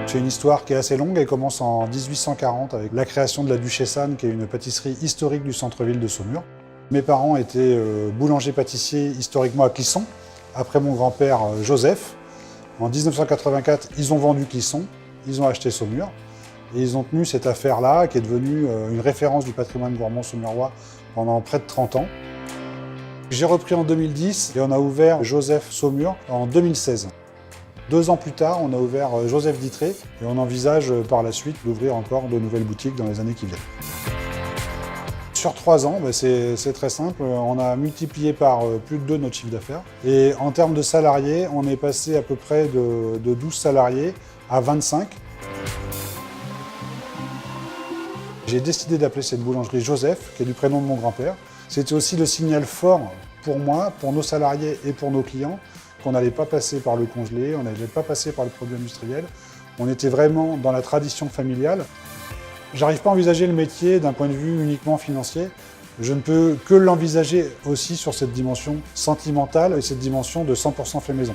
C'est une histoire qui est assez longue, elle commence en 1840 avec la création de la Duchesse Anne, qui est une pâtisserie historique du centre-ville de Saumur. Mes parents étaient boulangers-pâtissiers historiquement à Clisson. Après mon grand-père Joseph, en 1984, ils ont vendu Clisson, ils ont acheté Saumur. Et ils ont tenu cette affaire-là, qui est devenue une référence du patrimoine gourmand saumurois pendant près de 30 ans. J'ai repris en 2010 et on a ouvert Joseph Saumur en 2016. 2 ans plus tard, on a ouvert Joseph Dittré et on envisage par la suite d'ouvrir encore de nouvelles boutiques dans les années qui viennent. Sur 3 ans, c'est très simple, on a multiplié par plus de 2 notre chiffre d'affaires. Et en termes de salariés, on est passé à peu près de 12 salariés à 25. J'ai décidé d'appeler cette boulangerie Joseph, qui est du prénom de mon grand-père. C'était aussi le signal fort pour moi, pour nos salariés et pour nos clients, qu'on n'allait pas passer par le congelé, on n'allait pas passer par le produit industriel. On était vraiment dans la tradition familiale. J'arrive pas à envisager le métier d'un point de vue uniquement financier. Je ne peux que l'envisager aussi sur cette dimension sentimentale et cette dimension de 100% fait maison.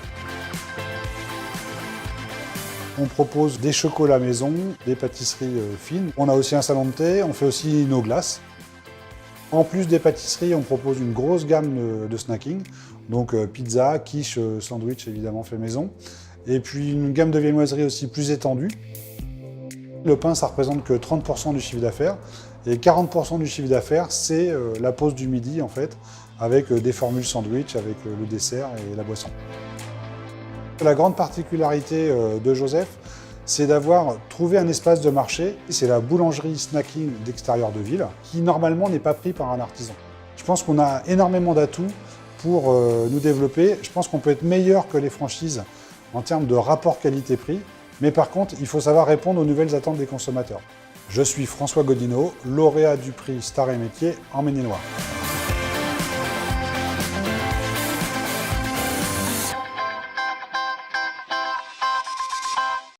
On propose des chocolats maison, des pâtisseries fines. On a aussi un salon de thé, on fait aussi nos glaces. En plus des pâtisseries, on propose une grosse gamme de snacking. Donc pizza, quiche, sandwich évidemment fait maison. Et puis une gamme de viennoiseries aussi plus étendue. Le pain, ça représente que 30% du chiffre d'affaires. Et 40% du chiffre d'affaires, c'est la pause du midi en fait, avec des formules sandwich, avec le dessert et la boisson. La grande particularité de Joseph, c'est d'avoir trouvé un espace de marché. C'est la boulangerie snacking d'extérieur de ville, qui normalement n'est pas pris par un artisan. Je pense qu'on a énormément d'atouts pour nous développer. Je pense qu'on peut être meilleur que les franchises en termes de rapport qualité-prix. Mais par contre, il faut savoir répondre aux nouvelles attentes des consommateurs. Je suis François Godineau, lauréat du prix Star et Métier en Maine-et-Loire.